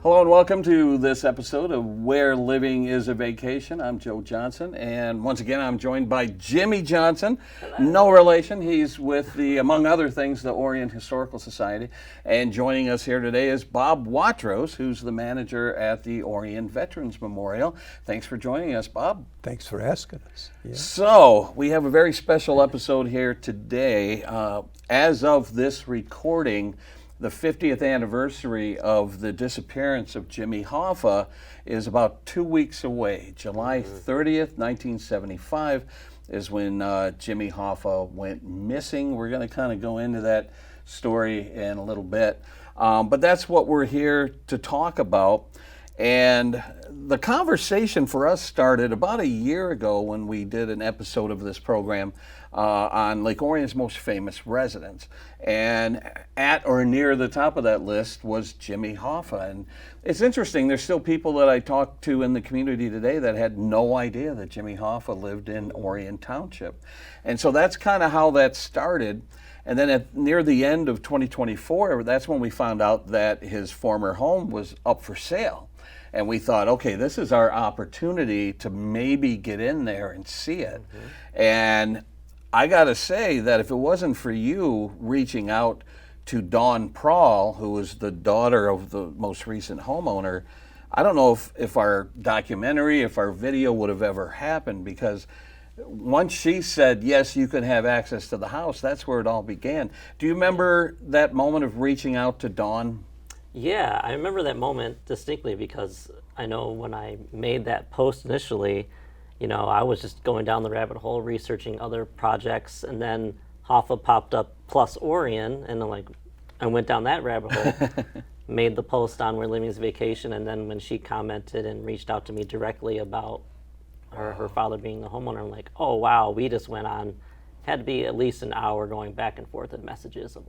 Hello and welcome to this episode of Where Living is a Vacation. I'm Joe Johnson, and once again I'm joined by Jimmy Johnson. Hello. No relation. He's with the, among other things, the Orion Historical Society. And joining us here today is Bob Watros, who's the manager at the Orion Veterans Memorial. Thanks for joining us, Bob. Thanks for asking us. Yeah. So, we have a very special episode here today. As of this recording, the 50th anniversary of the disappearance of Jimmy Hoffa is about 2 weeks away. July 30th, 1975 is when Jimmy Hoffa went missing. We're going to kind of go into that story in a little bit. But that's what we're here to talk about. And the conversation for us started about a year ago when we did an episode of this program on Lake Orion's most famous residents. And at or near the top of that list was Jimmy Hoffa. And it's interesting, there's still people that I talk to in the community today that had no idea that Jimmy Hoffa lived in Orion Township. And so that's kind of how that started. And then near the end of 2024, that's when we found out that his former home was up for sale. And we thought, okay, this is our opportunity to maybe get in there and see it. And I got to say that if it wasn't for you reaching out to Dawn Prawl, who was the daughter of the most recent homeowner, I don't know if our documentary, if our video would have ever happened, because once she said, yes, you can have access to the house, that's where it all began. Do you remember that moment of reaching out to Dawn? Yeah, I remember that moment distinctly because I know when I made that post initially, I was just going down the rabbit hole researching other projects, and then Hoffa popped up plus Orion, and I went down that rabbit hole, made the post on Where Living is a Vacation, and then when she commented and reached out to me directly about her father being the homeowner, I'm like, oh wow, we just went on, had to be at least an hour going back and forth in messages of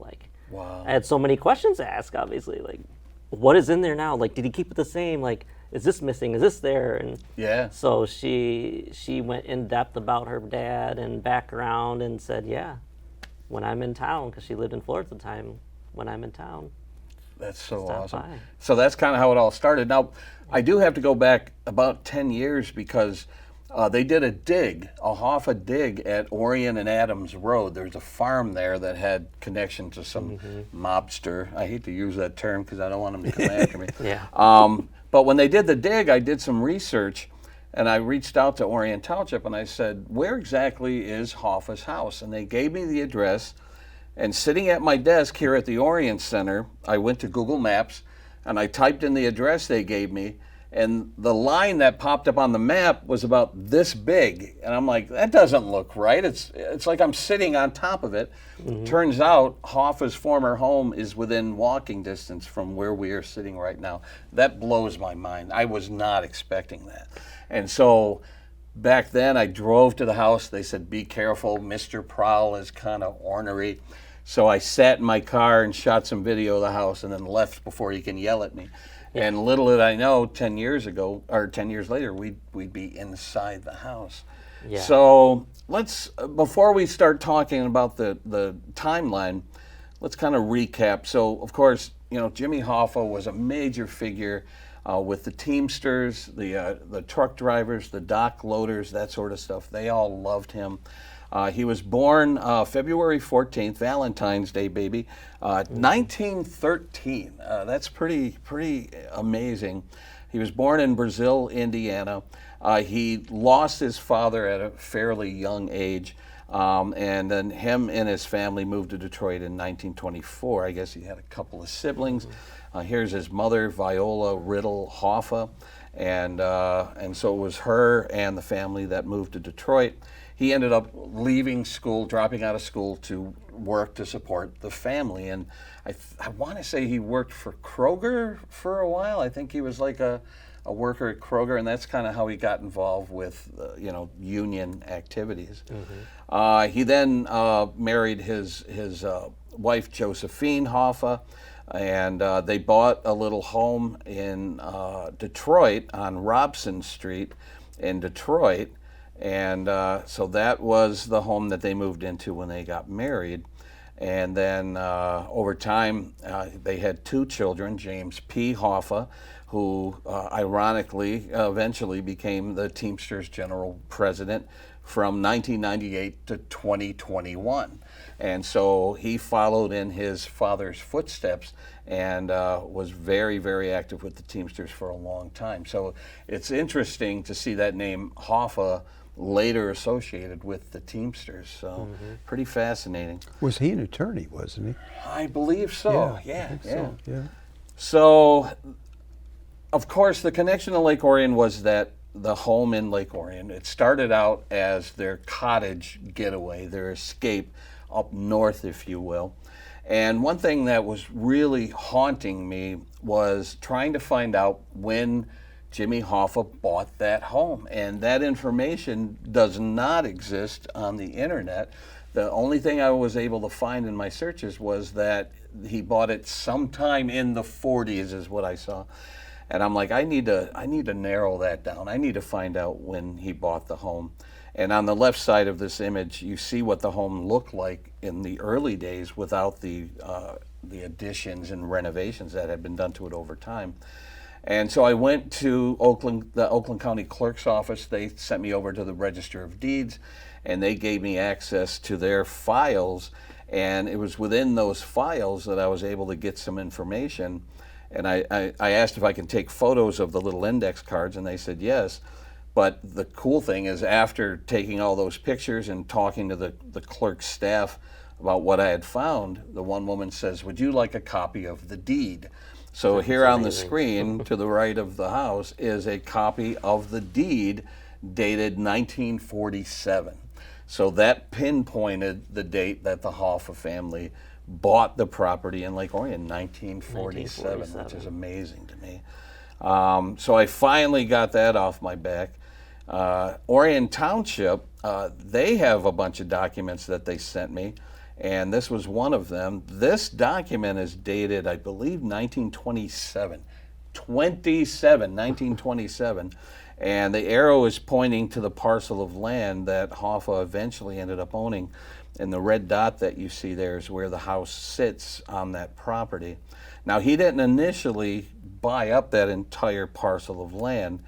wow. I had so many questions to ask, obviously, what is in there now? Did he keep it the same? Is this missing? Is this there? And yeah. So she went in depth about her dad and background and said, yeah, when I'm in town, because she lived in Florida at the time, when I'm in town. That's so stop awesome. by. So that's kind of how it all started. Now, I do have to go back about 10 years because they did a Hoffa dig at Orion and Adams Road. There's a farm there that had connection to some mobster. I hate to use that term because I don't want them to come after me. Yeah. But when they did the dig, I did some research, and I reached out to Orion Township, and I said, where exactly is Hoffa's house? And they gave me the address, and sitting at my desk here at the Orion Center, I went to Google Maps, and I typed in the address they gave me, and the line that popped up on the map was about this big. And I'm like, that doesn't look right. It's like I'm sitting on top of it. Turns out Hoffa's former home is within walking distance from where we are sitting right now. That blows my mind. I was not expecting that. And so back then I drove to the house. They said, be careful, Mr. Prowl is kind of ornery. So I sat in my car and shot some video of the house and then left before he can yell at me. And little did I know, 10 years later, we'd be inside the house. Yeah. So before we start talking about the timeline, let's kind of recap. So, of course, Jimmy Hoffa was a major figure with the Teamsters, the truck drivers, the dock loaders, that sort of stuff. They all loved him. He was born February 14th, Valentine's Day baby, 1913. That's pretty amazing. He was born in Brazil, Indiana. He lost his father at a fairly young age, and then him and his family moved to Detroit in 1924. I guess he had a couple of siblings. Here's his mother, Viola Riddle Hoffa, and so it was her and the family that moved to Detroit. He ended up leaving school, dropping out of school to work to support the family. And I want to say he worked for Kroger for a while. I think he was like a worker at Kroger, and that's kind of how he got involved with union activities. He then married his wife, Josephine Hoffa, and they bought a little home in Detroit on Robson Street in Detroit. And so that was the home that they moved into when they got married. And then over time, they had two children, James P. Hoffa, who ironically eventually became the Teamsters General President from 1998 to 2021. And so he followed in his father's footsteps and was very, very active with the Teamsters for a long time. So it's interesting to see that name Hoffa later associated with the Teamsters. So pretty fascinating. Was he an attorney, wasn't he? I believe so. I Yeah, think yeah. so, yeah. So, of course, the connection to Lake Orion was that the home in Lake Orion, it started out as their cottage getaway, their escape up north, if you will. And one thing that was really haunting me was trying to find out when Jimmy Hoffa bought that home. And that information does not exist on the internet. The only thing I was able to find in my searches was that he bought it sometime in the 40s is what I saw. And I'm like, I need to narrow that down. I need to find out when he bought the home. And on the left side of this image, you see what the home looked like in the early days without the additions and renovations that had been done to it over time. And so I went to the Oakland County Clerk's office. They sent me over to the Register of Deeds, and they gave me access to their files. And it was within those files that I was able to get some information. And I asked if I can take photos of the little index cards, and they said yes. But the cool thing is, after taking all those pictures and talking to the clerk's staff about what I had found, the one woman says, "Would you like a copy of the deed?" So That's here on the amazing. screen to the right of the house is a copy of the deed dated 1947. So that pinpointed the date that the Hoffa family bought the property in Lake Orion, 1947, which is amazing to me. So I finally got that off my back. Orion Township, they have a bunch of documents that they sent me, and this was one of them. This document is dated, I believe, 1927. 1927. And the arrow is pointing to the parcel of land that Hoffa eventually ended up owning. And the red dot that you see there is where the house sits on that property. Now, he didn't initially buy up that entire parcel of land.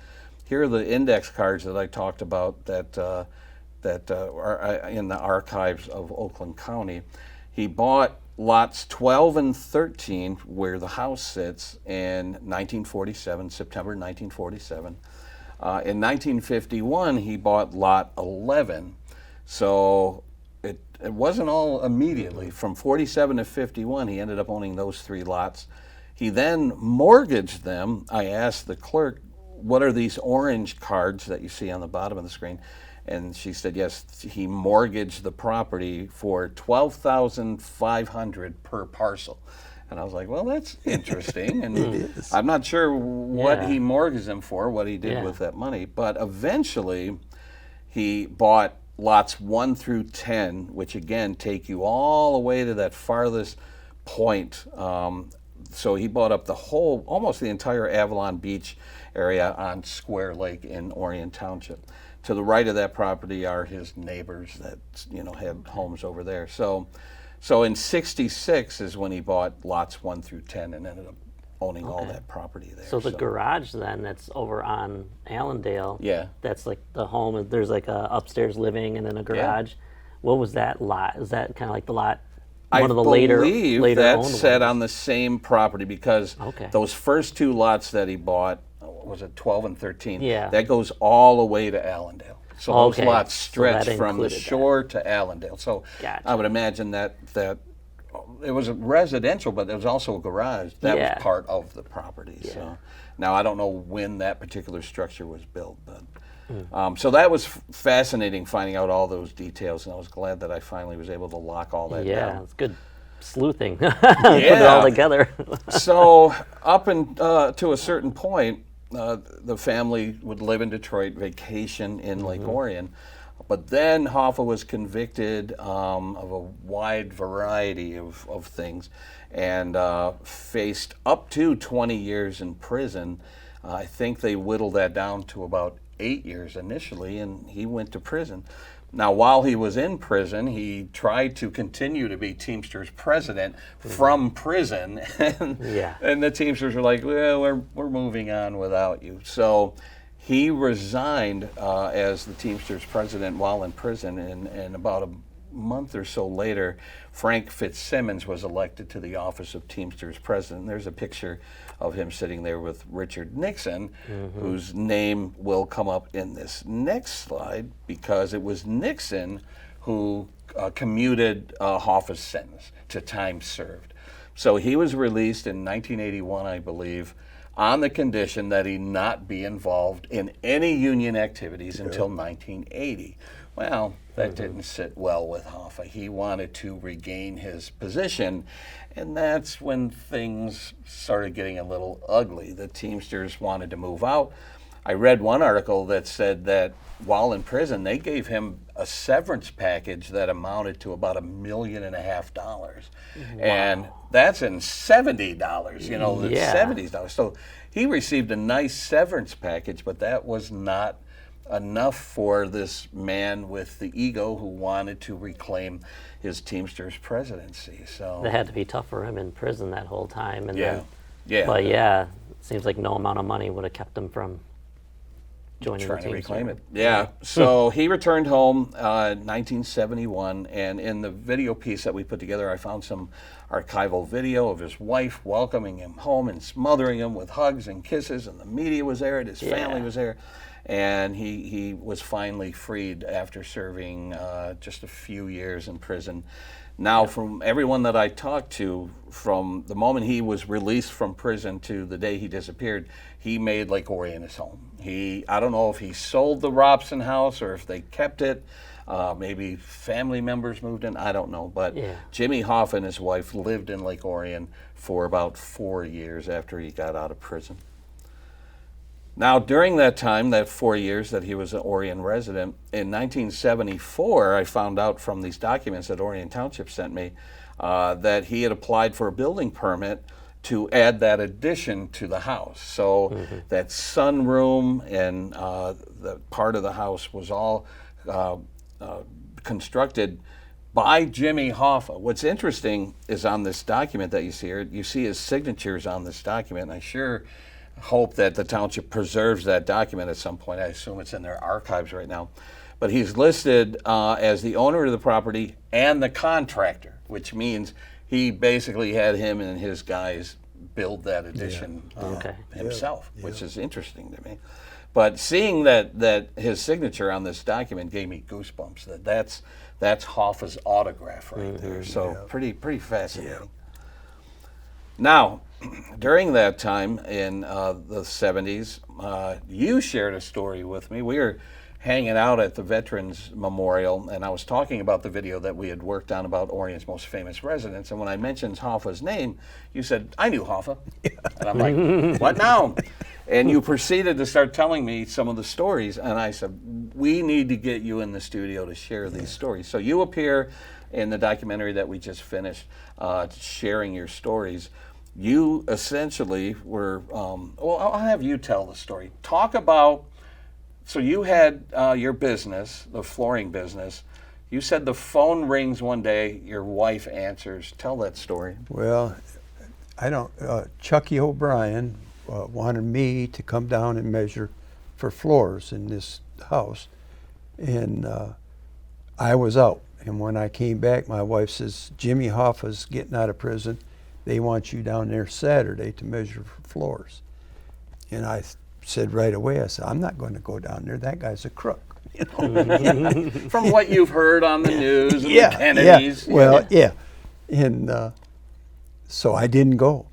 Here are the index cards that I talked about that are in the archives of Oakland County. He bought lots 12 and 13, where the house sits, in 1947, September 1947. In 1951, he bought lot 11. So it wasn't all immediately. From 47 to 51, he ended up owning those three lots. He then mortgaged them. I asked the clerk, what are these orange cards that you see on the bottom of the screen? And she said, yes, he mortgaged the property for $12,500 per parcel. And I was like, well, that's interesting. And I'm not sure what he mortgaged them for, what he did with that money. But eventually, he bought lots 1 through 10, which again take you all the way to that farthest point. So he bought up the whole, almost the entire Avalon Beach area on Square Lake in Orion Township. To the right of that property are his neighbors that had homes over there. So in '66 is when he bought lots 1 through 10 and ended up owning all that property there. So the garage then that's over on Allendale, Yeah. that's like the home. There's like a upstairs living and then a garage. What was that lot? Is that kind of like the lot? One of the later that owned sat ones? on the same property because those first two lots that he bought, was it 12 and 13? Yeah. That goes all the way to Allendale. So those lots So stretch that from the included shore to Allendale. So Gotcha. I would imagine that it was residential, but there was also a garage. That was part of the property. Yeah. So now I don't know when that particular structure was built, but so that was fascinating finding out all those details, and I was glad that I finally was able to lock all that Yeah, down. it's good sleuthing. Put it all together. So up to a certain point, the family would live in Detroit, vacation in Lake Orion. But then Hoffa was convicted of a wide variety of things and faced up to 20 years in prison. I think they whittled that down to about 8 years initially, and he went to prison. Now, while he was in prison, he tried to continue to be Teamsters president from prison, and, Yeah. and the Teamsters were like, "Well, we're moving on without you." So he resigned as the Teamsters president while in prison, and about a month or so later, Frank Fitzsimmons was elected to the office of Teamsters president. There's a picture of him sitting there with Richard Nixon, whose name will come up in this next slide because it was Nixon who commuted Hoffa's sentence to time served. So he was released in 1981, I believe, on the condition that he not be involved in any union activities until 1980. Well, that didn't sit well with Hoffa. He wanted to regain his position, and that's when things started getting a little ugly. The Teamsters wanted to move out. I read one article that said that while in prison, they gave him a severance package that amounted to about $1.5 million. And that's in $70, you know, the Yeah. $70s. So he received a nice severance package, but that was not enough for this man with the ego who wanted to reclaim his Teamsters presidency. So That had to be tough for him in prison that whole time. And yeah, then, yeah, but yeah, it seems like no amount of money would have kept him from joining trying the to Teamsters. reclaim it. Yeah. So he returned home 1971, and in the video piece that we put together, I found some archival video of his wife welcoming him home and smothering him with hugs and kisses, and the media was there, and his family Yeah. was there. And he was finally freed after serving just a few years in prison. Now, from everyone that I talked to, from the moment he was released from prison to the day he disappeared, he made Lake Orion his home. I don't know if he sold the Robson house or if they kept it. Maybe family members moved in. I don't know. But Yeah. Jimmy Hoffa and his wife lived in Lake Orion for about 4 years after he got out of prison. Now, during that time, that 4 years that he was an Orion resident, in 1974, I found out from these documents that Orion Township sent me that he had applied for a building permit to add that addition to the house. So that sunroom and the part of the house was all constructed by Jimmy Hoffa. What's interesting is on this document that you see here, you see his signatures on this document, and I sure hope that the township preserves that document at some point. I assume it's in their archives right now. But he's listed as the owner of the property and the contractor, which means he basically had him and his guys build that addition Okay. himself, which is interesting to me. But seeing that his signature on this document gave me goosebumps. That's Hoffa's autograph right there. So pretty fascinating. Now, during that time in the 70s, you shared a story with me. We were hanging out at the Veterans Memorial, and I was talking about the video that we had worked on about Orion's most famous residents. And when I mentioned Hoffa's name, you said, "I knew Hoffa." And I'm like, "What now?" And you proceeded to start telling me some of the stories. And I said, "We need to get you in the studio to share these stories." So you appear in the documentary that we just finished, sharing your stories. You essentially were, well, I'll have you tell the story. Talk about, so you had your business, the flooring business. You said the phone rings one day, your wife answers. Tell that story. Well, I don't. Chucky O'Brien wanted me to come down and measure for floors in this house, and I was out. And when I came back, my wife says, "Jimmy Hoffa's getting out of prison. They want you down there Saturday to measure for floors." And I said right away, I said, "I'm not going to go down there. That guy's a crook." You know? From what you've heard on the news and the Yeah. Kennedys. Well, yeah. And so I didn't go.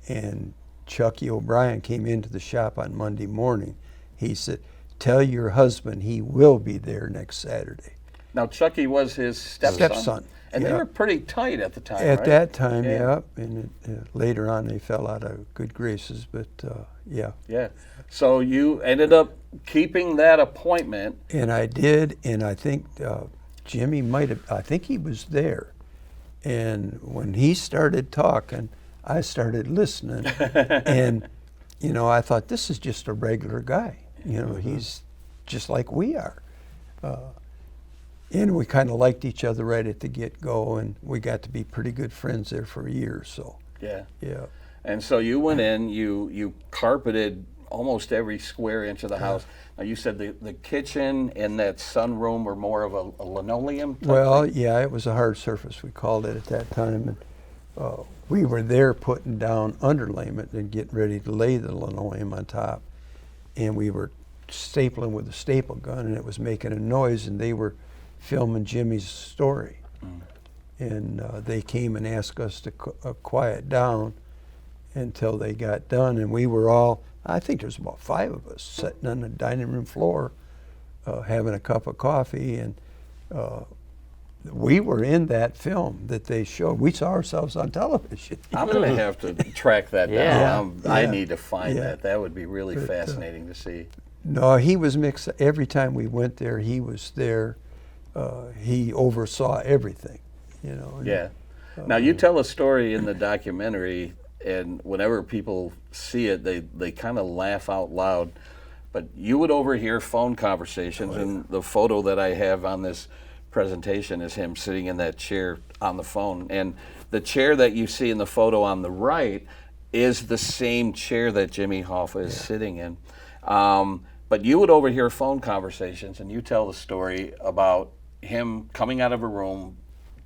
And Chucky O'Brien came into the shop on Monday morning. He said, "Tell your husband he will be there next Saturday." Now, Chucky was his stepson. Stepson. And they yeah. were pretty tight at the time, At right? that time, Yeah. yeah. And later on, they fell out of good graces. But yeah. Yeah. So you ended up keeping that appointment. And I did. And I think Jimmy might have, I think he was there. And when he started talking, I started listening. And, you know, I thought, this is just a regular guy. You know, he's just like we are. And we kind of liked each other right at the get-go, and we got to be pretty good friends there for a year or so. Yeah. Yeah. And so you went in, you carpeted almost every square inch of the house. Now you said the kitchen and that sunroom were more of a linoleum type Well, thing? yeah, it was a hard surface, we called it at that time. And we were there putting down underlayment and getting ready to lay the linoleum on top. And we were stapling with a staple gun, and it was making a noise, and they were filming Jimmy's story. And they came and asked us to quiet down until they got done. And we were all, I think there's about 5 of us sitting on the dining room floor having a cup of coffee. And we were in that film that they showed. We saw ourselves on television. I'm going to have to track that Yeah. down. I Yeah. need to find Yeah. that. That would be really fascinating to see. No, he was mixed. Every time we went there, he was there. He oversaw everything, you know. and, Yeah. Now you tell a story in the documentary, and whenever people see it, they kind of laugh out loud. But you would overhear phone conversations, and the photo that I have on this presentation is him sitting in that chair on the phone. And the chair that you see in the photo on the right is the same chair that Jimmy Hoffa is sitting in. But you would overhear phone conversations, and you tell the story about him coming out of a room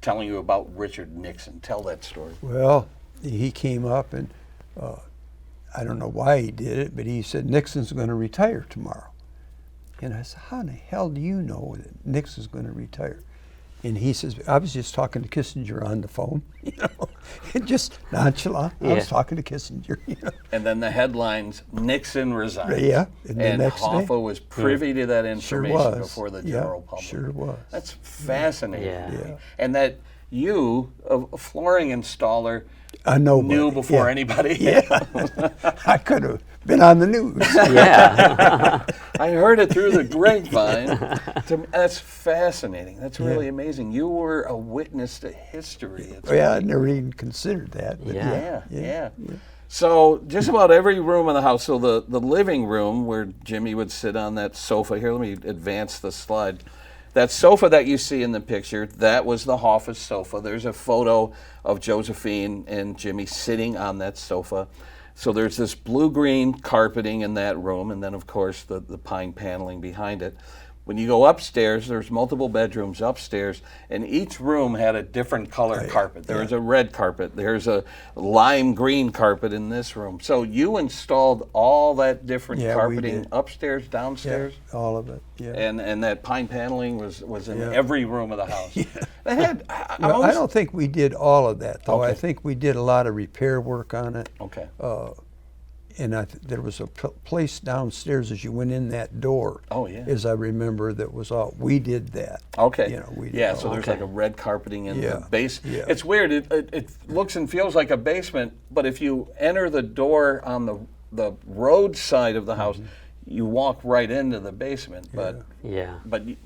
telling you about Richard Nixon. Tell that story. Well, he came up, and I don't know why he did it, but he said, Nixon's going to retire tomorrow. And I said, how in the hell do you know that Nixon's going to retire? And he says, I was just talking to Kissinger on the phone, you know, and just nonchalant. I was talking to Kissinger, you know. And then the headlines, Nixon resigns. Yeah, and the next day- Hoffa was privy to that Sure information was. before the Yeah, general public. sure was. That's fascinating. Yeah. to me. Yeah. And that you, a flooring installer, Nobody. knew before Yeah. anybody. Yeah. I could have been on the news. Yeah. I heard it through the grapevine. That's fascinating. That's really amazing. You were a witness to history. It's Yeah, I never even considered that. But Yeah. Yeah. So just about every room in the house. So the living room where Jimmy would sit on that sofa. Here, let me advance the slide. That sofa that you see in the picture, that was the Hoffa sofa. There's a photo of Josephine and Jimmy sitting on that sofa. So there's this blue-green carpeting in that room, and then, of course, the pine paneling behind it. When you go upstairs, there's multiple bedrooms upstairs, and each room had a different color carpet. There's a red carpet. There's a lime green carpet in this room. So you installed all that different Yeah, we carpeting did. upstairs, downstairs? All of it, yeah. And that pine paneling was in Yeah. every room of the house. That had, Well, I don't think we did all of that, though. I Okay. think we did a lot of repair work on it. Okay. And there was a place downstairs as you went in that door. Oh, yeah. As I remember, that was all. We did that. Okay. You know, we did yeah, all so there's Okay. like a red carpeting in Yeah. the base. Yeah. It's weird. It looks and feels like a basement, but if you enter the door on the road side of the house, you walk right into the basement. But Yeah.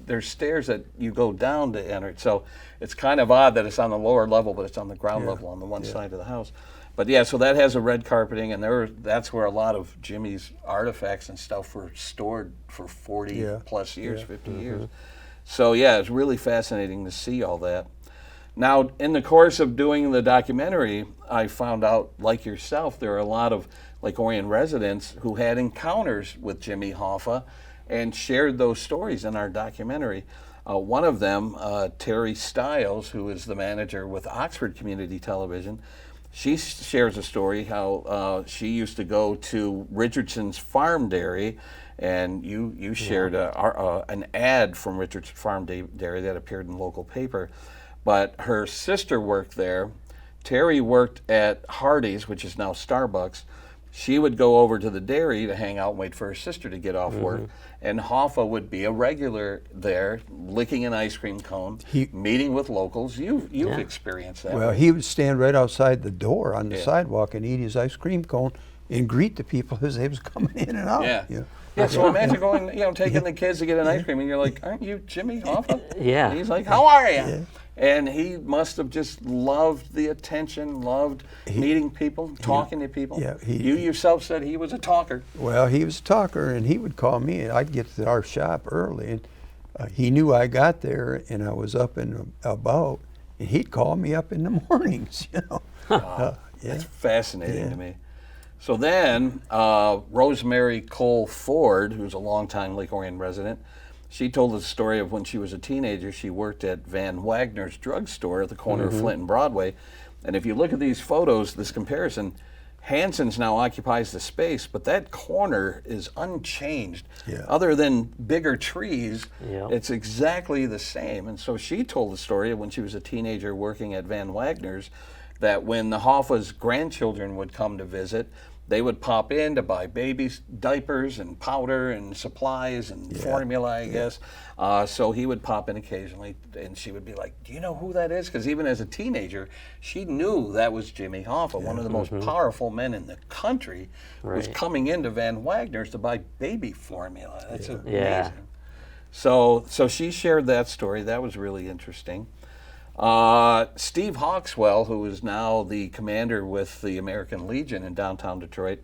there's stairs that you go down to enter it. So it's kind of odd that it's on the lower level, but it's on the ground level on the one side of the house. But yeah, so that has a red carpeting, and that's where a lot of Jimmy's artifacts and stuff were stored for 40 plus years, 50 years. So yeah, it's really fascinating to see all that. Now, in the course of doing the documentary, I found out, like yourself, there are a lot of Lake Orion residents who had encounters with Jimmy Hoffa and shared those stories in our documentary. One of them, Terry Stiles, who is the manager with Oxford Community Television, she shares a story how she used to go to Richardson's Farm Dairy, and you shared an ad from Richardson's Farm Dairy that appeared in the local paper. But her sister worked there. Terry worked at Hardee's, which is now Starbucks. She would go over to the dairy to hang out and wait for her sister to get off work. And Hoffa would be a regular there, licking an ice cream cone, meeting with locals. You've experienced that. Well, he would stand right outside the door on the sidewalk and eat his ice cream cone and greet the people as they was coming in and out. Yeah. You know. Yeah, so imagine going, taking the kids to get an ice cream, and you're like, "Aren't you Jimmy Hoffa?" Yeah. And he's like, "How are you?" And he must have just loved the attention, loved meeting people, talking to people. Yeah, you yourself said he was a talker. Well, he was a talker, and he would call me, and I'd get to our shop early, and he knew I got there and I was up and about, and he'd call me up in the mornings, you know. Wow. Yeah. That's fascinating Yeah. to me. So then, Rosemary Cole Ford, who's a longtime Lake Orion resident, she told the story of when she was a teenager. She worked at Van Wagner's drugstore at the corner of Flint and Broadway. And if you look at these photos, this comparison, Hanson's now occupies the space, but that corner is unchanged. Yeah. Other than bigger trees, Yeah. it's exactly the same. And so she told the story of when she was a teenager working at Van Wagner's, that when the Hoffa's grandchildren would come to visit, they would pop in to buy babies' diapers and powder and supplies and formula, I guess. So he would pop in occasionally, and she would be like, "Do you know who that is?" Because even as a teenager, she knew that was Jimmy Hoffa, one of the most powerful men in the country, was Right. coming into Van Wagner's to buy baby formula. That's amazing. Yeah. So she shared that story. That was really interesting. Steve Hawkswell, who is now the commander with the American Legion in downtown Detroit,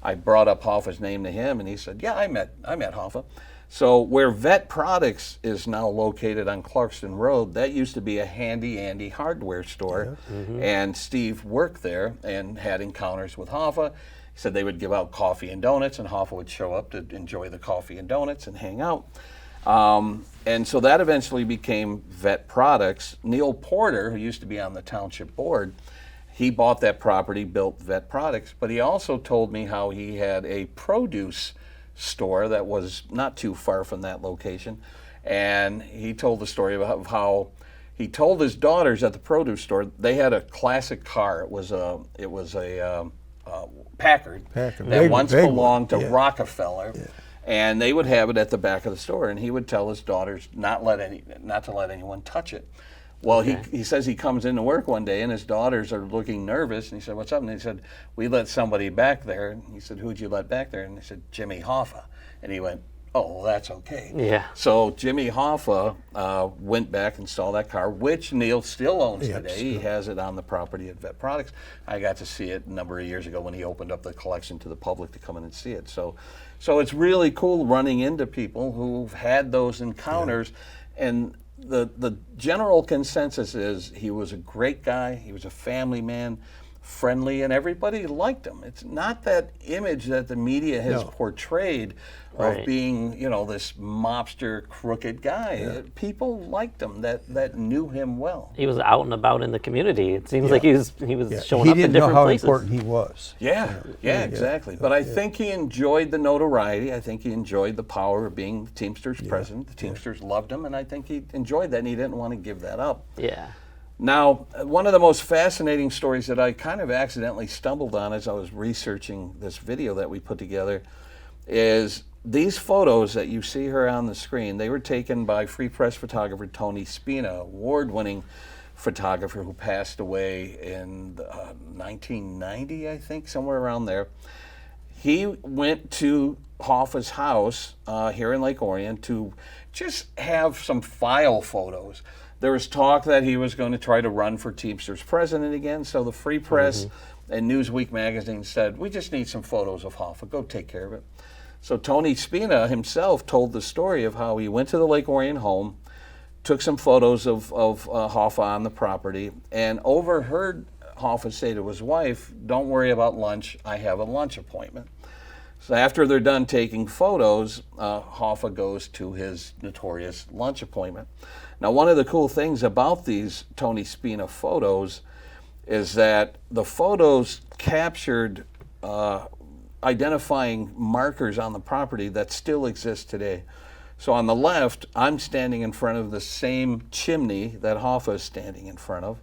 I brought up Hoffa's name to him, and he said, "Yeah, I met Hoffa." So where Vet Products is now located on Clarkston Road, that used to be a Handy Andy hardware store, and Steve worked there and had encounters with Hoffa. He said they would give out coffee and donuts, and Hoffa would show up to enjoy the coffee and donuts and hang out. And so that eventually became Vet Products. Neil Porter, who used to be on the township board, he bought that property, built Vet Products, but he also told me how he had a produce store that was not too far from that location. And he told the story about how he told his daughters at the produce store, they had a classic car. It was a Packard, Packard. that Big- once big one. belonged to Yeah. Rockefeller. And they would have it at the back of the store, and he would tell his daughters not to let anyone touch it. Well, he says he comes into work one day, and his daughters are looking nervous, and he said, "What's up?" And he said, "We let somebody back there." And he said, "Who'd you let back there?" And they said, "Jimmy Hoffa." And he went, "Oh, well, that's okay." Yeah. So Jimmy Hoffa went back and saw that car, which Neil still owns Yep, today. He has it on the property at Vet Products. I got to see it a number of years ago when he opened up the collection to the public to come in and see it. So it's really cool running into people who've had those encounters. And the general consensus is he was a great guy. He was a family man, friendly, and everybody liked him. It's not that image that the media has portrayed Right. of being, this mobster, crooked guy. People liked him that knew him well. He was out and about in the community. It seems like he was showing He up in didn't know different how places. important he was. Yeah, exactly. But I think he enjoyed the notoriety. I think he enjoyed the power of being the Teamsters president. The Teamsters loved him, and I think he enjoyed that, and he didn't want to give that up. Yeah. Now, one of the most fascinating stories that I kind of accidentally stumbled on as I was researching this video that we put together is these photos that you see here on the screen. They were taken by Free Press photographer Tony Spina, award-winning photographer who passed away in 1990, I think, somewhere around there. He went to Hoffa's house here in Lake Orion to just have some file photos. There was talk that he was going to try to run for Teamsters president again, so the Free Press and Newsweek magazine said, "We just need some photos of Hoffa. Go take care of it." So Tony Spina himself told the story of how he went to the Lake Orion home, took some photos of Hoffa on the property, and overheard Hoffa say to his wife, "Don't worry about lunch. I have a lunch appointment." So after they're done taking photos, Hoffa goes to his notorious lunch appointment. Now, one of the cool things about these Tony Spina photos is that the photos captured identifying markers on the property that still exist today. So on the left, I'm standing in front of the same chimney that Hoffa is standing in front of.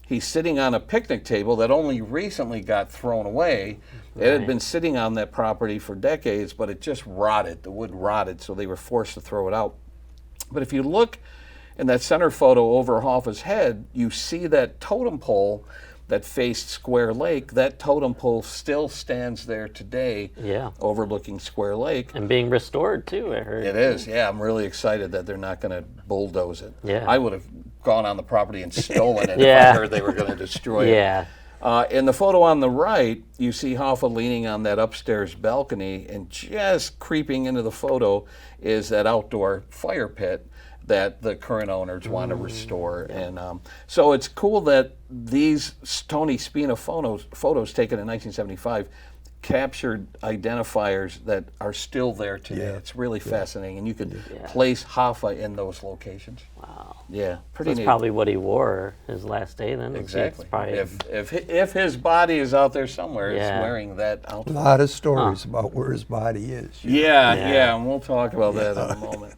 He's sitting on a picnic table that only recently got thrown away. It had been sitting on that property for decades, but it just rotted. The wood rotted, so they were forced to throw it out. But if you look in that center photo over Hoffa's head, you see that totem pole that faced Square Lake. That totem pole still stands there today, overlooking Square Lake. And being restored, too, I heard. It is, yeah. I'm really excited that they're not going to bulldoze it. Yeah. I would have gone on the property and stolen it if I heard they were going to destroy it. Yeah. In the photo on the right, you see Hoffa leaning on that upstairs balcony, and just creeping into the photo is that outdoor fire pit that the current owners want to restore. And so it's cool that these Tony Spina photos taken in 1975 captured identifiers that are still there today. Yeah. It's really fascinating, and you could place Hoffa in those locations. Wow. Yeah, pretty That's neat. probably what he wore his last day then. Exactly. It's probably, If his body is out there somewhere, it's Yeah. wearing that A outfit. lot of stories about where his body is. Yeah, Yeah. yeah, and we'll talk about that in a moment.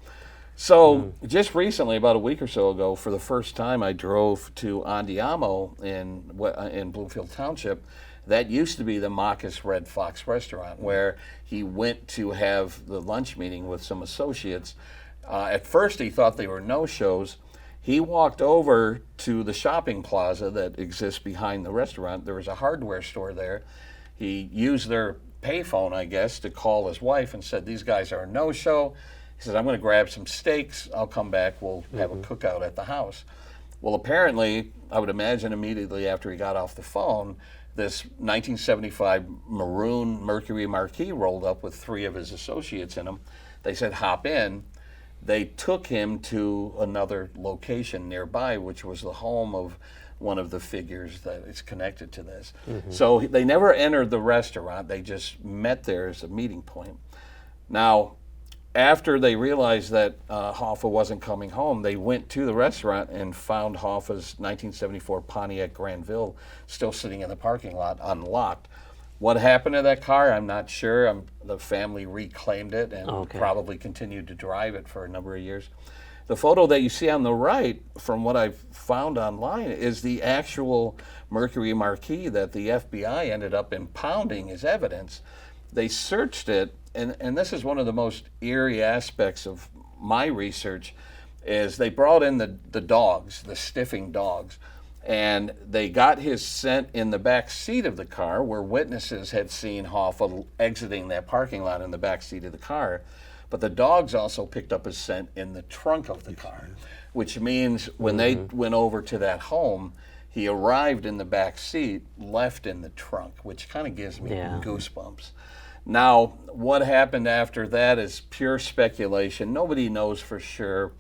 So, just recently, about a week or so ago, for the first time, I drove to Andiamo in Bloomfield Township. That used to be the Macus Red Fox restaurant, where he went to have the lunch meeting with some associates. At first, he thought they were no-shows. He walked over to the shopping plaza that exists behind the restaurant. There was a hardware store there. He used their payphone, I guess, to call his wife and said, "These guys are a no-show." He said, "I'm going to grab some steaks. I'll come back. We'll have a cookout at the house." Well, apparently, I would imagine immediately after he got off the phone, this 1975 maroon Mercury Marquis rolled up with 3 of his associates in them. They said, "Hop in." They took him to another location nearby, which was the home of one of the figures that is connected to this. So they never entered the restaurant. They just met there as a meeting point. Now, after they realized that Hoffa wasn't coming home, they went to the restaurant and found Hoffa's 1974 Pontiac Granville still sitting in the parking lot, unlocked. What happened to that car, I'm not sure. The family reclaimed it and probably continued to drive it for a number of years. The photo that you see on the right, from what I've found online, is the actual Mercury Marquis that the FBI ended up impounding as evidence. They searched it, and this is one of the most eerie aspects of my research, is they brought in the dogs, the sniffing dogs, and they got his scent in the back seat of the car, where witnesses had seen Hoffa exiting that parking lot in the back seat of the car. But the dogs also picked up his scent in the trunk of the car, which means when they went over to that home, he arrived in the back seat, left in the trunk, which kind of gives me goosebumps. Now, what happened after that is pure speculation. Nobody knows for sure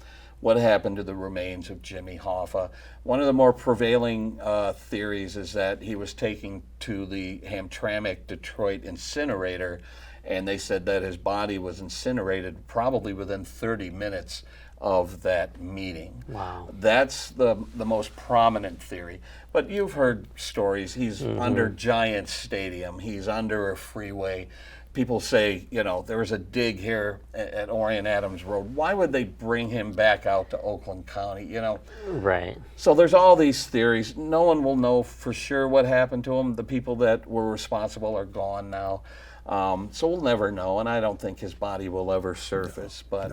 what happened to the remains of Jimmy Hoffa. One of the more prevailing theories is that he was taken to the Hamtramck Detroit incinerator, and they said that his body was incinerated probably within 30 minutes of that meeting. Wow. That's the most prominent theory. But you've heard stories. He's under Giants Stadium. He's under a freeway. People say, there was a dig here at Orion Adams Road. Why would they bring him back out to Oakland County, Right. So there's all these theories. No one will know for sure what happened to him. The people that were responsible are gone now. So we'll never know, and I don't think his body will ever surface. But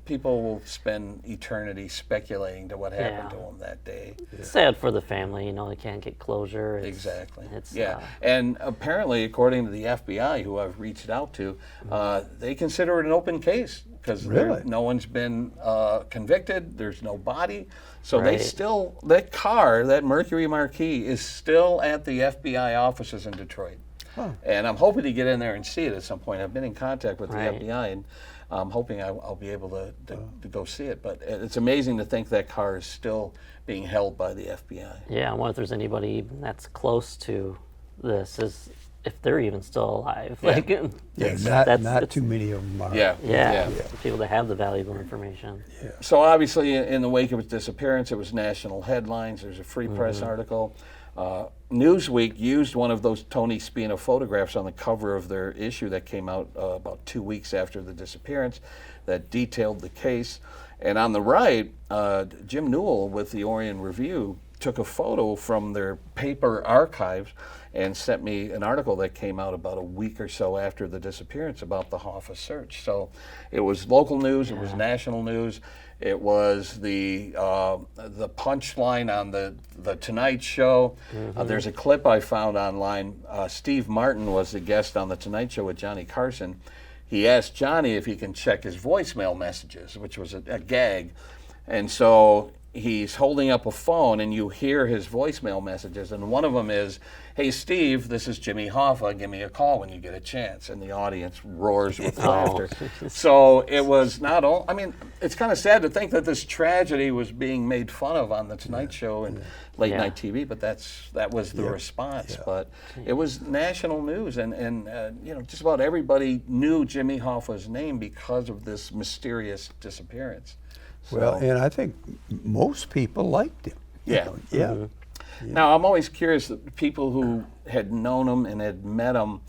people will spend eternity speculating to what happened to him that day. It's sad for the family, they can't get closure. Exactly. It's, And apparently, according to the FBI, who I've reached out to, they consider it an open case because no one's been convicted. There's no body. So they still, that car, that Mercury Marquis, is still at the FBI offices in Detroit. And I'm hoping to get in there and see it at some point. I've been in contact with the FBI, and I'm hoping I'll be able to go see it. But it's amazing to think that car is still being held by the FBI. Yeah, I wonder if there's anybody even that's close to this, if they're even still alive. Not too many of them are. Yeah, people that have the valuable information. So obviously, in the wake of his disappearance, it was national headlines. There's a Free Press article. Newsweek used one of those Tony Spina photographs on the cover of their issue that came out about 2 weeks after the disappearance that detailed the case. And on the right, Jim Newell with the Orion Review took a photo from their paper archives and sent me an article that came out about a week or so after the disappearance about the Hoffa search. So it was local news, it was national news. It was the punchline on the Tonight Show. There's a clip I found online. Steve Martin was the guest on the Tonight Show with Johnny Carson. He asked Johnny if he can check his voicemail messages, which was a gag. And so he's holding up a phone, and you hear his voicemail messages, and one of them is, "Hey Steve, this is Jimmy Hoffa. Give me a call when you get a chance." And the audience roars with laughter. So it was not all. I mean, it's kind of sad to think that this tragedy was being made fun of on the Tonight Show and late night TV, but that was the response. But it was national news, and just about everybody knew Jimmy Hoffa's name because of this mysterious disappearance. Well, and I think most people liked him. Yeah. Yeah. Now, I'm always curious, that people who had known him and had met him,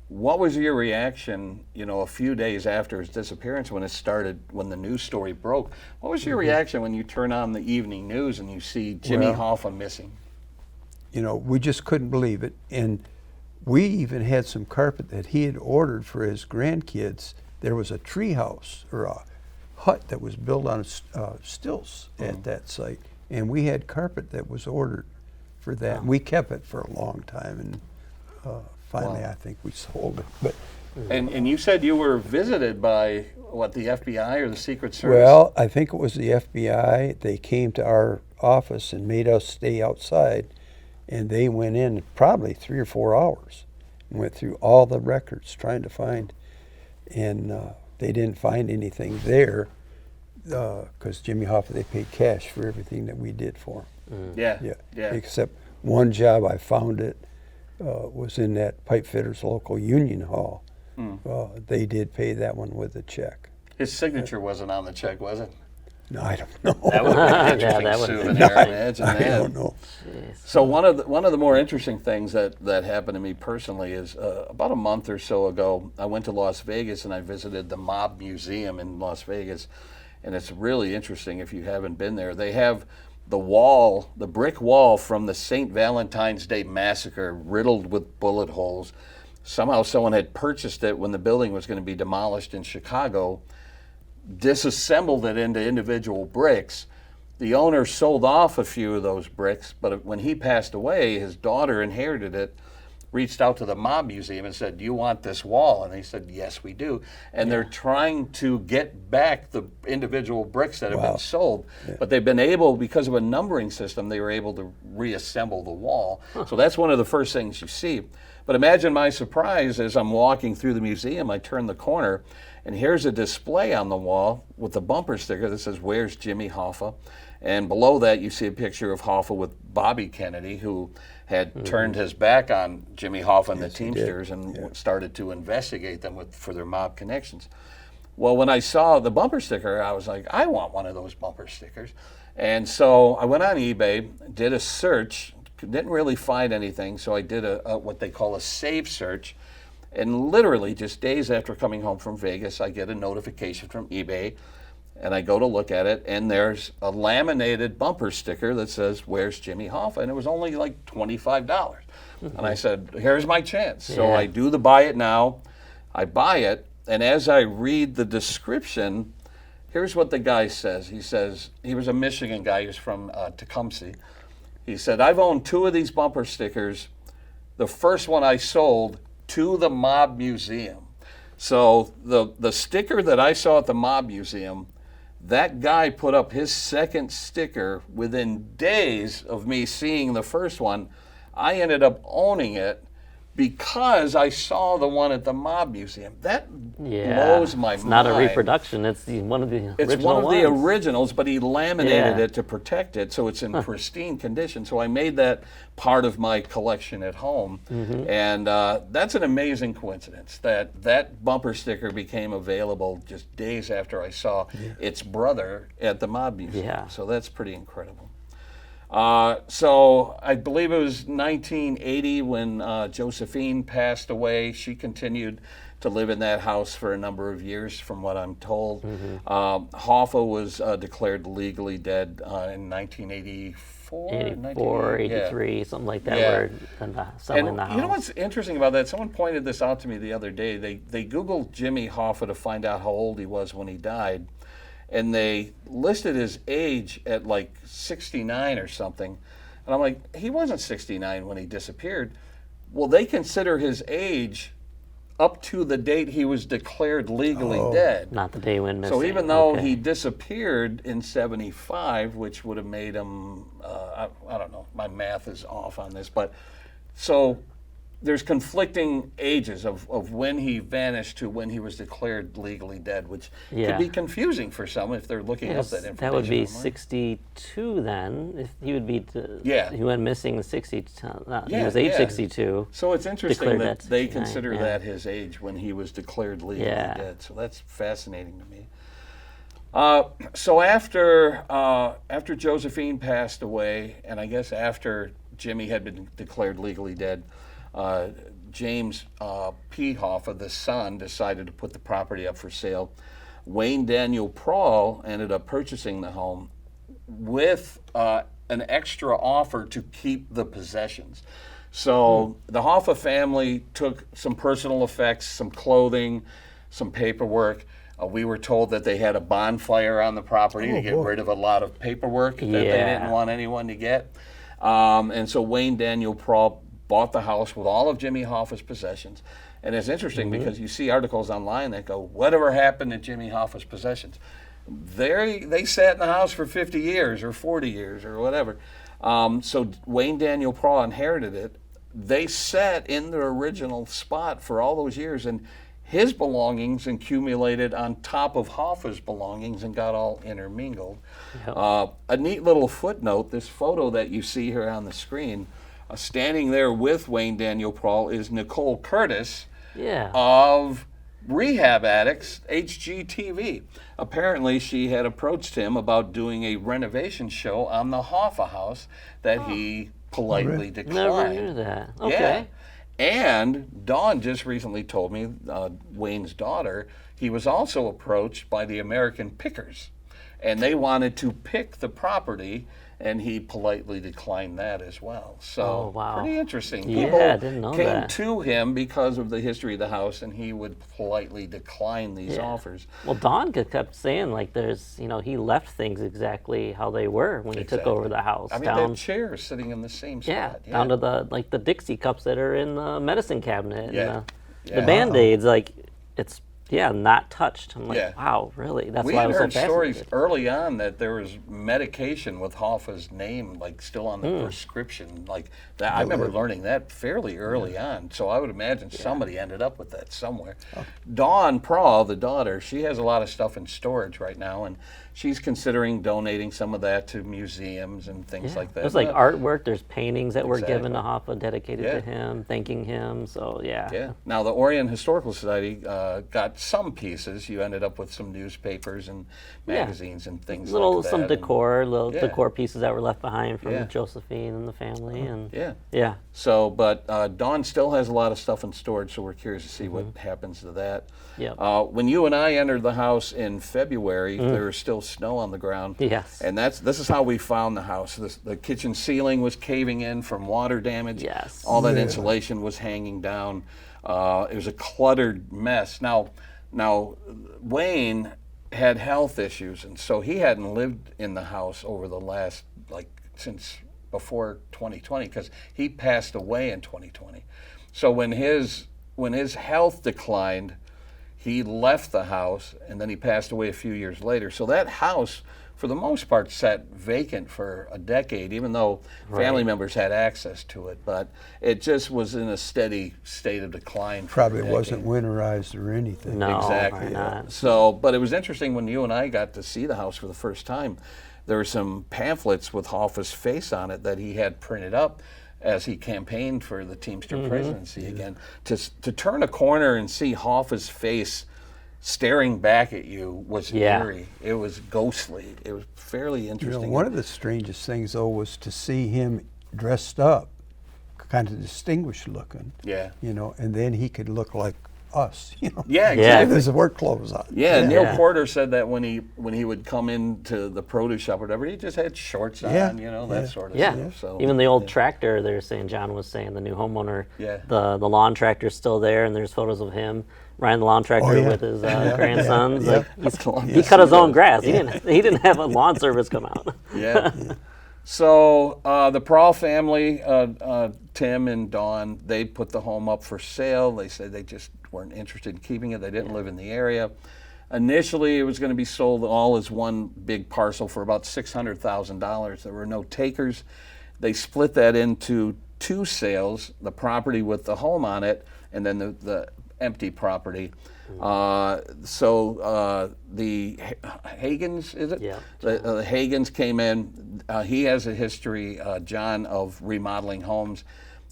what was your reaction, a few days after his disappearance when the news story broke? What was your reaction when you turn on the evening news and you see Jimmy Hoffa missing? We just couldn't believe it. And we even had some carpet that he had ordered for his grandkids. There was a tree house or a hut that was built on stilts at that site. And we had carpet that was ordered for that. And we kept it for a long time. And finally, I think we sold it. But And you said you were visited by, the FBI or the Secret Service? Well, I think it was the FBI. They came to our office and made us stay outside. And they went in probably 3 or 4 hours and went through all the records trying to find. And they didn't find anything there because Jimmy Hoffa, they paid cash for everything that we did for him. Yeah. Except one job I found it was in that pipe fitters local union hall. They did pay that one with a check. His signature wasn't on the check, was it? No, I don't know. That would have been an interesting that would- souvenir. Imagine I that. don't know. So one of the more interesting things that happened to me personally is about a month or so ago, I went to Las Vegas and I visited the Mob Museum in Las Vegas, and it's really interesting if you haven't been there. They have the brick wall from the St. Valentine's Day Massacre riddled with bullet holes. Somehow someone had purchased it when the building was going to be demolished in Chicago, disassembled it into individual bricks. The owner sold off a few of those bricks, but when he passed away, his daughter inherited it, reached out to the Mob Museum and said, "Do you want this wall?" And they said, "Yes, we do." And they're trying to get back the individual bricks that have been sold, but they've been able, because of a numbering system, they were able to reassemble the wall. So that's one of the first things you see. But imagine my surprise as I'm walking through the museum, I turn the corner, and here's a display on the wall with a bumper sticker that says, "Where's Jimmy Hoffa?" And below that, you see a picture of Hoffa with Bobby Kennedy, who had turned his back on Jimmy Hoffa and the Teamsters and started to investigate them for their mob connections. Well, when I saw the bumper sticker, I was like, I want one of those bumper stickers. And so I went on eBay, did a search, didn't really find anything, so I did what they call a save search. And literally just days after coming home from Vegas, I get a notification from eBay, and I go to look at it, and there's a laminated bumper sticker that says, "Where's Jimmy Hoffa?" And it was only like $25. And I said, here's my chance. So I do the buy it now. I buy it, and as I read the description, here's what the guy says. He says, he was a Michigan guy, he was from Tecumseh. He said, "I've owned 2 of these bumper stickers. The first one I sold to the Mob Museum." So the sticker that I saw at the Mob Museum, that guy put up his second sticker within days of me seeing the first one. I ended up owning it because I saw the one at the Mob Museum. That blows my mind. It's not a reproduction. It's one of the original It's one of the ones. originals, but he laminated it to protect it, so it's in pristine condition. So I made that part of my collection at home, and that's an amazing coincidence that bumper sticker became available just days after I saw its brother at the Mob Museum. Yeah. So that's pretty incredible. So I believe it was 1980 when Josephine passed away. She continued to live in that house for a number of years, from what I'm told. Hoffa was declared legally dead in 1984. 84, 83, something like that, Yeah. where selling the house. You know what's interesting about that? Someone pointed this out to me the other day. They Googled Jimmy Hoffa to find out how old he was when he died, and they listed his age at like 69 or something. And I'm like, he wasn't 69 when he disappeared. Well, they consider his age up to the date he was declared legally dead. Not the day when missing. So even though Okay. he disappeared in 75, which would have made him, I don't know, my math is off on this, but so there's conflicting ages of when he vanished to when he was declared legally dead, which Yeah. could be confusing for some if they're looking up that information. That would be online. 62 then. If he would be, Yeah. he went missing in 60. He Yeah, was age yeah. 62. So it's interesting declared that at they 69, consider yeah. that his age when he was declared legally Yeah. dead. So that's fascinating to me. So after Josephine passed away, and I guess after Jimmy had been declared legally dead, James P. Hoffa, the son, decided to put the property up for sale. Wayne Daniel Prawl ended up purchasing the home with an extra offer to keep the possessions. So the Hoffa family took some personal effects, some clothing, some paperwork. We were told that they had a bonfire on the property to get rid of a lot of paperwork that they Yeah. didn't want anyone to get. And so Wayne Daniel Prawl bought the house with all of Jimmy Hoffa's possessions. And it's interesting because you see articles online that go, whatever happened to Jimmy Hoffa's possessions? They sat in the house for 50 years or 40 years or whatever. So Wayne Daniel Prawl inherited it. They sat in their original spot for all those years, and his belongings accumulated on top of Hoffa's belongings and got all intermingled. Yep. A neat little footnote, this photo that you see here on the screen, standing there with Wayne Daniel Prawl is Nicole Curtis Yeah. of Rehab Addicts HGTV. Apparently, she had approached him about doing a renovation show on the Hoffa house that he politely declined. Never knew that. Okay. Yeah. And Dawn just recently told me, Wayne's daughter, he was also approached by the American Pickers, and they wanted to pick the property, and he politely declined that as well. So Oh, wow. pretty interesting. Yeah, People I didn't know came that. to him because of the history of the house, and he would politely decline these Yeah. offers. Well, Don kept saying like there's, he left things exactly how they were when he took over the house. I mean, down, that chair is sitting in the same yeah, spot. down to the Dixie cups that are in the medicine cabinet. Yeah. And Yeah. the Band-Aids, like it's not touched. I'm like, Yeah. wow, really? That's We why I had was so heard stories fascinated. early on that there was medication with Hoffa's name, like still on the Hmm. prescription, like that. I remember learning that fairly early on. So I would imagine somebody ended up with that somewhere. Dawn Prawl, the daughter, she has a lot of stuff in storage right now, and she's considering donating some of that to museums and things like that. There's like artwork. There's paintings that were given to Exactly. Hoffa, dedicated Yeah. to him, thanking him. So Yeah. Now the Orion Historical Society got some pieces. You ended up with some newspapers and magazines and things like that. some and- decor, little Yeah. decor pieces that were left behind from Yeah. Josephine and the family, and Yeah. yeah. So, but Dawn still has a lot of stuff in storage, so we're curious to see what happens to that. Yep. When you and I entered the house in February, there was still snow on the ground. Yes. And this is how we found the house. The kitchen ceiling was caving in from water damage. Yes. All that insulation was hanging down. It was a cluttered mess. Now, Wayne had health issues, and so he hadn't lived in the house over the last, since before 2020, because he passed away in 2020. So when his health declined, he left the house, and then he passed away a few years later. So that house, for the most part, sat vacant for a decade, even though family members had access to it. But it just was in a steady state of decline. For Probably a decade. wasn't winterized or anything. No, Exactly. probably not. So, but it was interesting when you and I got to see the house for the first time. There were some pamphlets with Hoffa's face on it that he had printed up as he campaigned for the Teamster presidency again. To turn a corner and see Hoffa's face staring back at you was eerie. It was ghostly. It was fairly interesting. One of the strangest things, though, was to see him dressed up, kind of distinguished looking. Yeah. And then he could look like us. Yeah, Yeah. exactly. With his work clothes on. Yeah, Neil Yeah. Porter said that when he would come into the produce shop or whatever, he just had shorts on, Yeah. that sort of Yeah, stuff. So even the old tractor, they're saying, John was saying, the new homeowner, Yeah. the lawn tractor's still there, and there's photos of him riding the lawn tractor yeah. with his grandsons. Yeah. Like, he cut his own grass. He didn't have a lawn service come out. Yeah. So the Prawl family, Tim and Dawn, they put the home up for sale. They said they just weren't interested in keeping it. They didn't live in the area. Initially, it was going to be sold all as one big parcel for about $600,000. There were no takers. They split that into 2 sales, the property with the home on it, and then the empty property. So the Hagens, is it? Yeah. The Hagens came in. He has a history, John, of remodeling homes.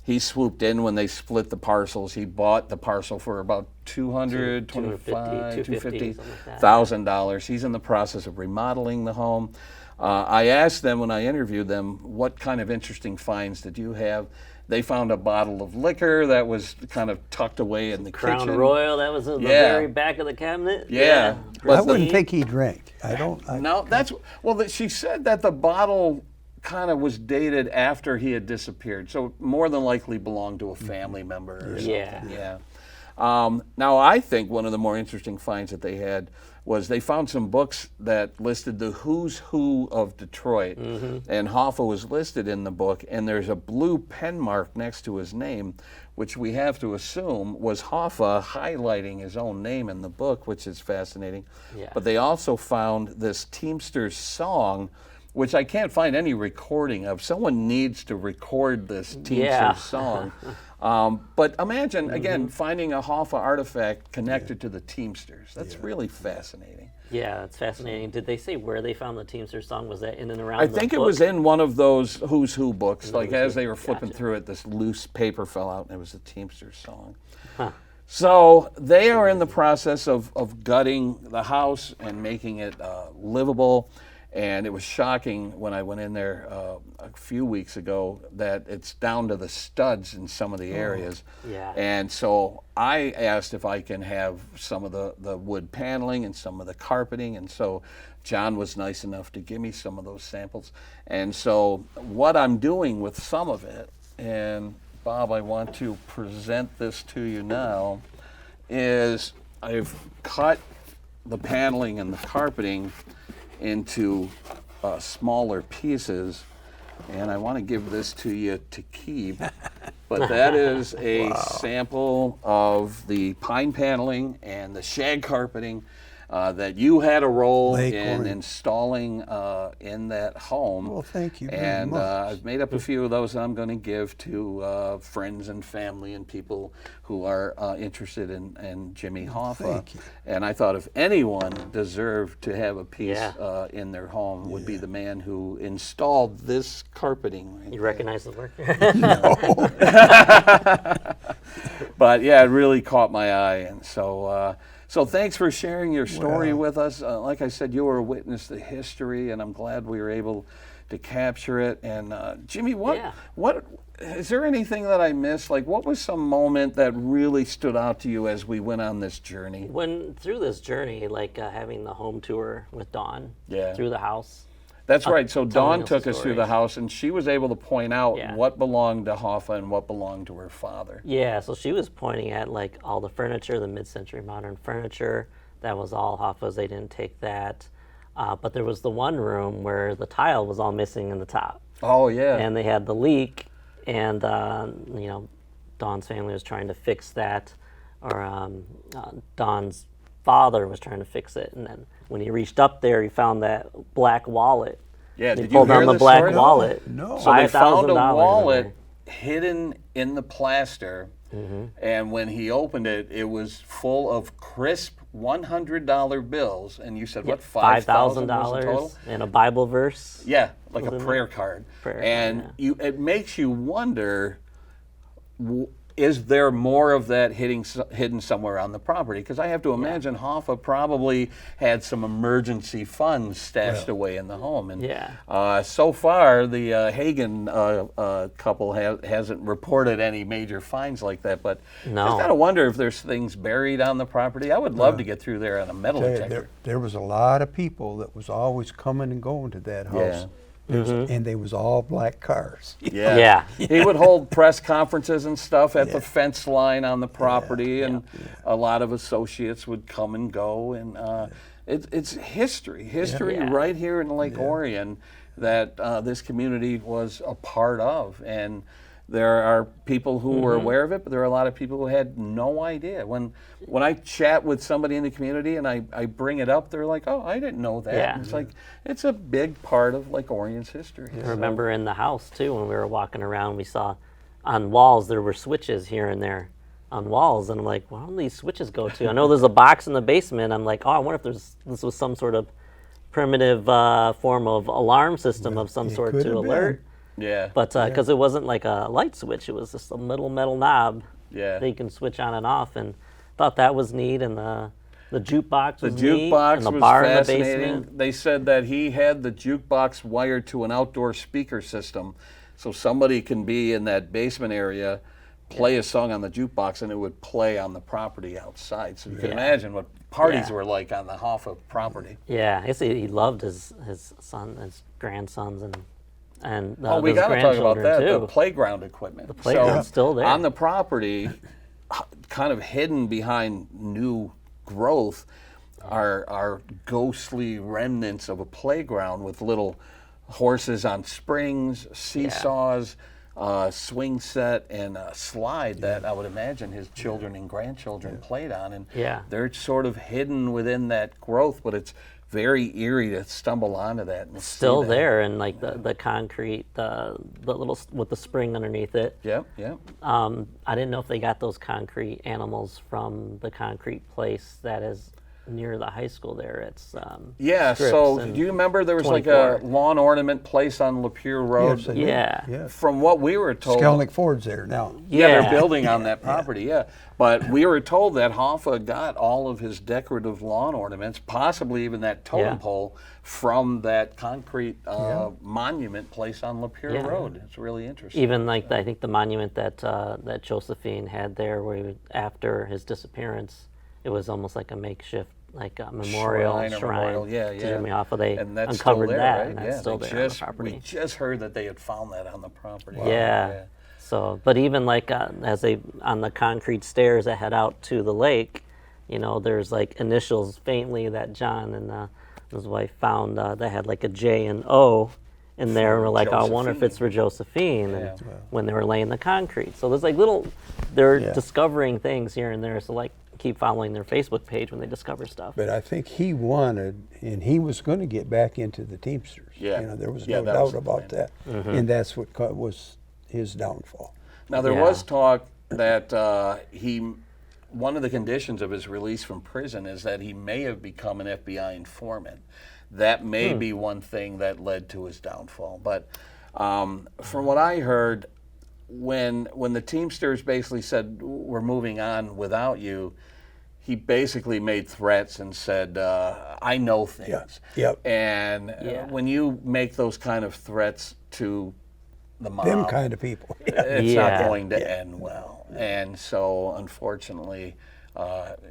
He swooped in when they split the parcels. He bought the parcel for about $250,000. He's in the process of remodeling the home. I asked them when I interviewed them, what kind of interesting finds did you have? They found a bottle of liquor that was kind of tucked away in the Crown kitchen. Royal, that was in the very back of the cabinet. Yeah. I wouldn't think he drank. No, she said that the bottle kind of was dated after he had disappeared, so more than likely belonged to a family member or something. Yeah. Now, I think one of the more interesting finds that they had was they found some books that listed the who's who of Detroit, and Hoffa was listed in the book, and there's a blue pen mark next to his name, which we have to assume was Hoffa highlighting his own name in the book, which is fascinating. Yeah. But they also found this Teamsters song, which I can't find any recording of. Someone needs to record this Teamsters song. But imagine, again, finding a Hoffa artifact connected to the Teamsters. That's really fascinating. Yeah, it's fascinating. Did they say where they found the Teamsters song? Was that in and around I the think it book? was in one of those Who's Who books. Like as Who. they were flipping Gotcha. through it, this loose paper fell out and it was the Teamsters song. Huh. So they are in the process of gutting the house and making it livable. And it was shocking when I went in there a few weeks ago that it's down to the studs in some of the areas. Yeah. And so I asked if I can have some of the wood paneling and some of the carpeting. And so John was nice enough to give me some of those samples. And so what I'm doing with some of it, and Bob, I want to present this to you now, is I've cut the paneling and the carpeting into smaller pieces, and I want to give this to you to keep. But that is a sample of the pine paneling and the shag carpeting that you had a role Lake in Orion. installing in that home. Well, thank you very And much. I've made up a few of those that I'm going to give to friends and family and people who are interested in Jimmy Hoffa. Thank you. And I thought if anyone deserved to have a piece Yeah. in their home would be the man who installed this carpeting. Right You recognize the work? But yeah, it really caught my eye, and so thanks for sharing your story with us. Like I said, you were a witness to history, and I'm glad we were able to capture it. And Jimmy, what is there anything that I missed? Like, what was some moment that really stood out to you as we went on this journey? When through this journey, like having the home tour with Dawn through the house. That's right. So Dawn us took a us through story. the house, and she was able to point out Yeah. what belonged to Hoffa and what belonged to her father. Yeah, so she was pointing at like all the furniture, the mid-century modern furniture. That was all Hoffa's. They didn't take that. But there was the one room where the tile was all missing in the top. Oh yeah. And they had the leak, and Dawn's family was trying to fix that, or Dawn's father was trying to fix it. And then when he reached up there, he found that black wallet. Yeah, He did you pulled hear down the this black story? wallet. No. So they found a $5,000 in wallet there. hidden in the plaster, and when he opened it, it was full of crisp $100 bills. And you said what? $5,000 was the total? and a Bible verse. Yeah, like a in prayer card. Prayer And card, it makes you wonder. Is there more of that hidden somewhere on the property? Because I have to imagine Hoffa probably had some emergency funds stashed away in the home. And so far, the Hagen couple hasn't reported any major finds like that. But No. just got to wonder if there's things buried on the property. I would love to get through there on a metal detector. There was a lot of people that was always coming and going to that house. And they was all black cars. Yeah. He would hold press conferences and stuff at the fence line on the property, and a lot of associates would come and go. And it's history right here in Lake Orion that this community was a part of. And There are people who were aware of it, but there are a lot of people who had no idea. When I chat with somebody in the community and I bring it up, they're like, "Oh, I didn't know that." Yeah. And it's like it's a big part of Lake Orion's history. I remember in the house too, when we were walking around, we saw on walls there were switches here and there on walls, and I'm like, where do these switches go to? I know there's a box in the basement. I'm like, oh, I wonder if this was some sort of primitive form of alarm system of some sort could to have alert. been. Yeah. But because it wasn't like a light switch, it was just a little metal knob Yeah. that you can switch on and off, and thought that was neat. And the jukebox was neat, jukebox and the was bar in the fascinating. basement. They said that he had the jukebox wired to an outdoor speaker system, so somebody can be in that basement area, play a song on the jukebox, and it would play on the property outside. So you can imagine what parties Yeah. were like on the Hoffa property. Yeah, I guess he loved his son, his grandsons, and Oh, we his got to talk about grandchildren that. too. The playground equipment. The playground's still there. On the property, kind of hidden behind new growth, are ghostly remnants of a playground with little horses on springs, seesaws, swing set, and a slide that I would imagine his children and grandchildren played on. And Yeah. they're sort of hidden within that growth, but it's very eerie to stumble onto that and Still see that. there, and like the concrete, the little with the spring underneath it. Yep, yep. I didn't know if they got those concrete animals from the concrete place that is near the high school there. It's Yeah, Strips so and do you remember there was like 24. a lawn ornament place on Lapeer Road? Yes, I do. Yeah. Yeah. From what we were told, Skelnick Ford's there now. yeah, they're building on that property, yeah. But we were told that Hoffa got all of his decorative lawn ornaments, possibly even that totem Yeah. pole, from that concrete monument place on Lapeer Yeah. Road. It's really interesting. Even like I think the monument that that Josephine had there, where he would, after his disappearance, it was almost like a makeshift, like a memorial Shrine shrine, or memorial, yeah, to yeah. Jimmy Hoffa. They And that's uncovered still there, that, right? and that's Yeah, still they there on the just- property. We just heard that they had found that on the property. Yeah. So, but even like as they on the concrete stairs that head out to the lake, you know, there's like initials faintly that John and his wife found that had like a J and O in there, and we're like, oh, I wonder if it's for Josephine. And when they were laying the concrete, so there's like little, they're discovering things here and there. So like, keep following their Facebook page when they discover stuff. But I think he wanted, and he was going to get back into the Teamsters. Yeah. You know, there was Yeah, no that was doubt the about that. And that's what was his downfall. Now there Yeah. was talk that one of the conditions of his release from prison is that he may have become an FBI informant. That may be one thing that led to his downfall. But from what I heard, when the Teamsters basically said, we're moving on without you, he basically made threats and said, I know things. Yep. And when you make those kind of threats to the mob, Them kind of people. it's not Yeah. going to end well. And so, unfortunately,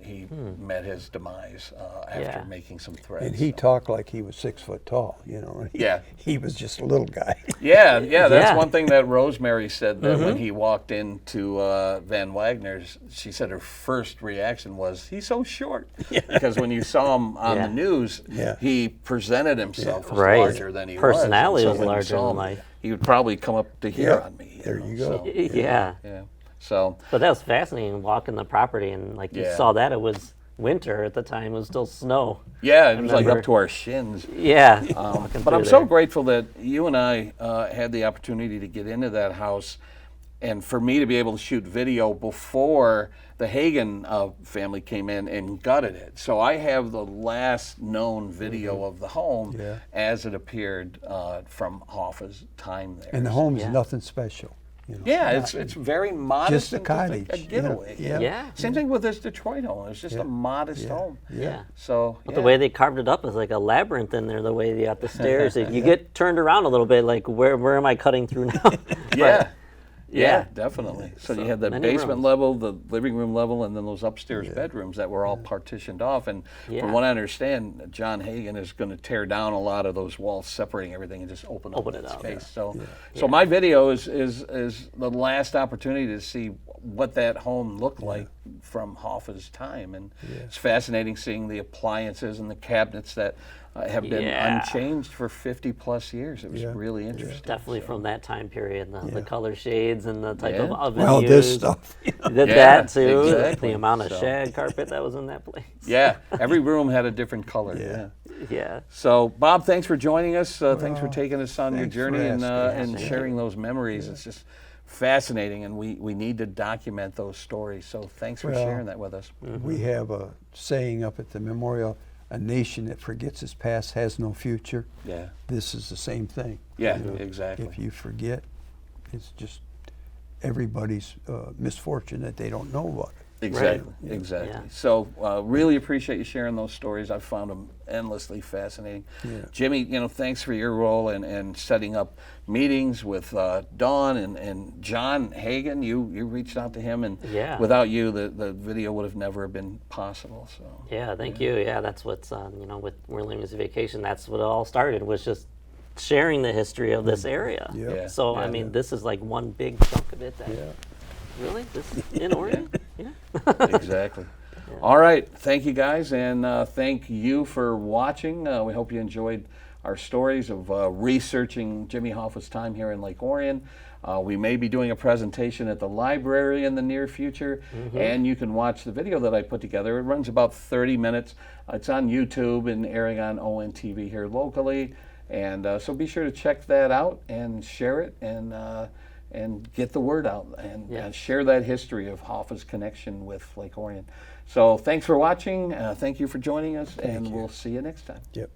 he met his demise after Yeah. making some threats. And he talked like he was 6 foot tall, you know. Yeah. He was just a little guy. Yeah, that's Yeah. one thing that Rosemary said that when he walked into Van Wagner's, she said her first reaction was, he's so short. Because when you saw him on the news, he presented himself as Right. larger than he Personality was. was And so when you larger saw than him, life. He would probably come up to here Yeah. on me. There know, you go. so, Yeah. yeah. So, But that was fascinating, walking the property, and like you Yeah. saw that it was winter at the time. It was still snow. yeah, it was like remember. up to our shins. Yeah. But I'm so grateful that you and I had the opportunity to get into that house, and for me to be able to shoot video before the Hagen family came in and gutted it. So I have the last known video of the home as it appeared from Hoffa's time there. And the home is nothing special. You know. Yeah, it's very modest. Just a and cottage, a you know, getaway. yeah. Yeah. Same thing with this Detroit home. It's just a modest home. Yeah. So But the way they carved it up is like a labyrinth in there. The way they got the stairs, you get turned around a little bit. Like where am I cutting through now? Yeah. Yeah. Yeah, definitely. So you had the many basement rooms. level, the living room level, and then those upstairs bedrooms that were all partitioned off. And Yeah. from what I understand, John Hagen is going to tear down a lot of those walls, separating everything, and just open Open that it up. space. So my video is the last opportunity to see what that home looked like from Hoffa's time. And it's fascinating seeing the appliances and the cabinets that have been unchanged for 50 plus years. It was really interesting. Definitely from that time period, the color shades and the type of oven Well, used. this stuff. That too. Exactly. The amount of So- shag carpet that was in that place. Yeah, every room had a different color. Yeah. Yeah. So, Bob, thanks for joining us. Thanks for taking us on your thanks for journey and asking. sharing those memories. It's just fascinating, and we need to document those stories. So, thanks for Well, sharing that with us. We have a saying up at the memorial, a nation that forgets its past has no future. Yeah. This is the same thing. Yeah, You know, exactly. If you forget, it's just everybody's misfortune that they don't know about it. Exactly, exactly. Yeah. So, really appreciate you sharing those stories. I've found them endlessly fascinating. Yeah. Jimmy, thanks for your role in setting up meetings with Dawn and John Hagan. You reached out to him, and without you, the video would have never been possible. So. Yeah, thank you. Yeah, that's what's with Whirling's Vacation. That's what it all started, was just sharing the history of this area. Yeah. So Yeah. I mean, this is like one big chunk of it. That really, this is in Orion. Yeah. Exactly. All right. Thank you, guys, and thank you for watching. We hope you enjoyed our stories of researching Jimmy Hoffa's time here in Lake Orion. We may be doing a presentation at the library in the near future, and you can watch the video that I put together. It runs about 30 minutes. It's on YouTube and airing on ONTV here locally, and so be sure to check that out and share it and get the word out and share that history of Hoffa's connection with Lake Orion. So thanks for watching. Thank you for joining us, and we'll see you next time. Yep.